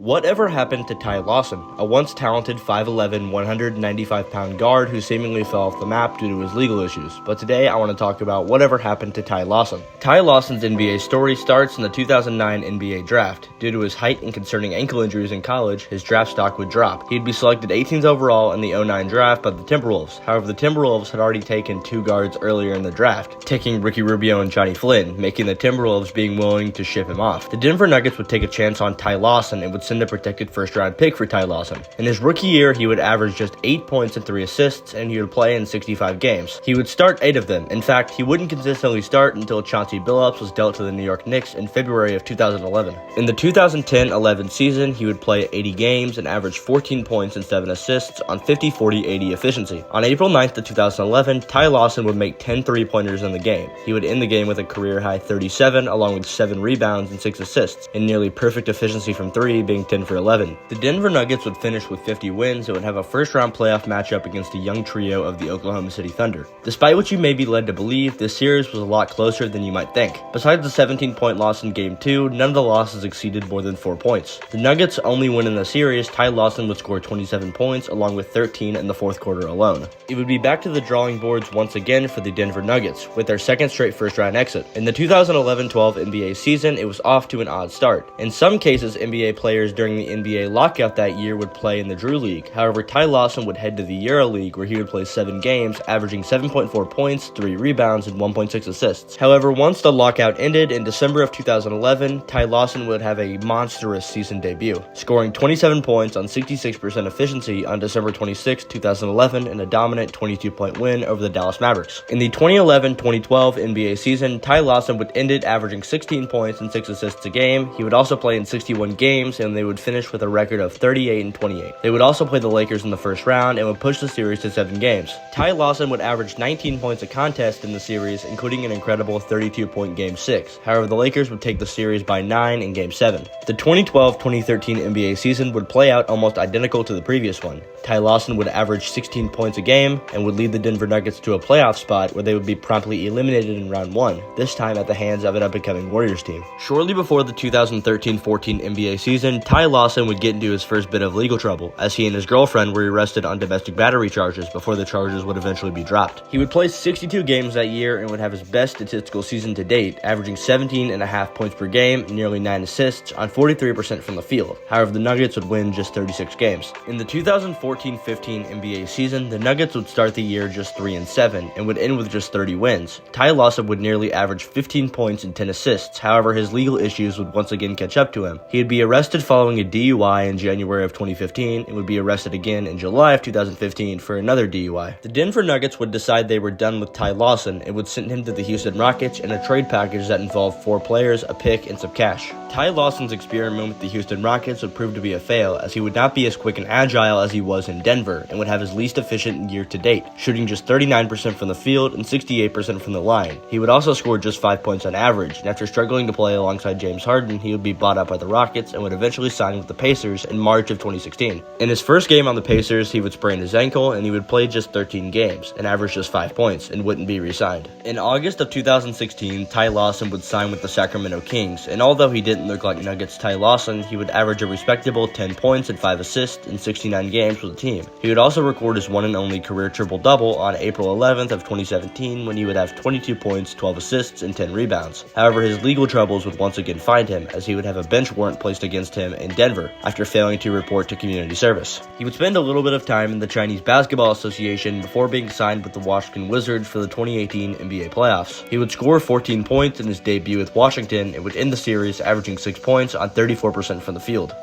Whatever happened to Ty Lawson, a once talented 5'11", 195-pound guard who seemingly fell off the map due to his legal issues? But today I want to talk about whatever happened to Ty Lawson. Ty Lawson's NBA story starts in the 2009 NBA draft. Due to his height and concerning ankle injuries in college, his draft stock would drop. He'd be selected 18th overall in the 2009 draft by the Timberwolves. However, the Timberwolves had already taken two guards earlier in the draft, taking Ricky Rubio and Johnny Flynn, making the Timberwolves being willing to ship him off. The Denver Nuggets would take a chance on Ty Lawson and would send a protected first-round pick for Ty Lawson. In his rookie year, he would average just 8 points and 3 assists, and he would play in 65 games. He would start 8 of them. In fact, he wouldn't consistently start until Chauncey Billups was dealt to the New York Knicks in February of 2011. In the 2010-11 season, he would play 80 games and average 14 points and 7 assists on 50-40-80 efficiency. On April 9th of 2011, Ty Lawson would make 10 three-pointers in the game. He would end the game with a career-high 37, along with 7 rebounds and 6 assists, and nearly perfect efficiency from 3, being 10 for 11. The Denver Nuggets would finish with 50 wins and would have a first-round playoff matchup against a young trio of the Oklahoma City Thunder. Despite what you may be led to believe, this series was a lot closer than you might think. Besides the 17-point loss in Game 2, none of the losses exceeded more than 4 points. The Nuggets' only win in the series, Ty Lawson would score 27 points, along with 13 in the fourth quarter alone. It would be back to the drawing boards once again for the Denver Nuggets, with their second straight first-round exit. In the 2011-12 NBA season, it was off to an odd start. In some cases, NBA players during the NBA lockout that year would play in the Drew League. However, Ty Lawson would head to the Euro League, where he would play 7 games, averaging 7.4 points, 3 rebounds, and 1.6 assists. However, once the lockout ended in December of 2011, Ty Lawson would have a monstrous season debut, scoring 27 points on 66% efficiency on December 26, 2011, in a dominant 22-point win over the Dallas Mavericks. In the 2011-2012 NBA season, Ty Lawson would end it averaging 16 points and 6 assists a game. He would also play in 61 games, and they would finish with a record of 38-28. They would also play the Lakers in the first round and would push the series to 7 games. Ty Lawson would average 19 points a contest in the series, including an incredible 32-point Game 6. However, the Lakers would take the series by 9 in Game 7. The 2012-2013 NBA season would play out almost identical to the previous one. Ty Lawson would average 16 points a game and would lead the Denver Nuggets to a playoff spot where they would be promptly eliminated in round 1, this time at the hands of an up-and-coming Warriors team. Shortly before the 2013-14 NBA season, Ty Lawson would get into his first bit of legal trouble, as he and his girlfriend were arrested on domestic battery charges before the charges would eventually be dropped. He would play 62 games that year and would have his best statistical season to date, averaging 17.5 points per game, nearly 9 assists, on 43% from the field. However, the Nuggets would win just 36 games. In the 2014-15 NBA season, the Nuggets would start the year just 3-7 and would end with just 30 wins. Ty Lawson would nearly average 15 points and 10 assists. However, his legal issues would once again catch up to him. He would be arrested following a DUI in January of 2015 and would be arrested again in July of 2015 for another DUI. The Denver Nuggets would decide they were done with Ty Lawson and would send him to the Houston Rockets in a trade package that involved 4 players, a pick, and some cash. Ty Lawson's experiment with the Houston Rockets would prove to be a fail, as he would not be as quick and agile as he was in Denver and would have his least efficient year to date, shooting just 39% from the field and 68% from the line. He would also score just 5 points on average, and after struggling to play alongside James Harden, he would be bought up by the Rockets and would eventually sign with the Pacers in March of 2016. In his first game on the Pacers, he would sprain his ankle, and he would play just 13 games and average just 5 points and wouldn't be re-signed. In August of 2016, Ty Lawson would sign with the Sacramento Kings, and although he didn't look like Nuggets Ty Lawson, he would average a respectable 10 points and 5 assists in 69 games with the team. He would also record his one and only career triple-double on April 11th of 2017 when he would have 22 points, 12 assists, and 10 rebounds. However, his legal troubles would once again find him, as he would have a bench warrant placed against him in Denver after failing to report to community service. He would spend a little bit of time in the Chinese Basketball Association before being signed with the Washington Wizards for the 2018 NBA playoffs. He would score 14 points in his debut with Washington and would end the series averaging 6 points on 34% from the field.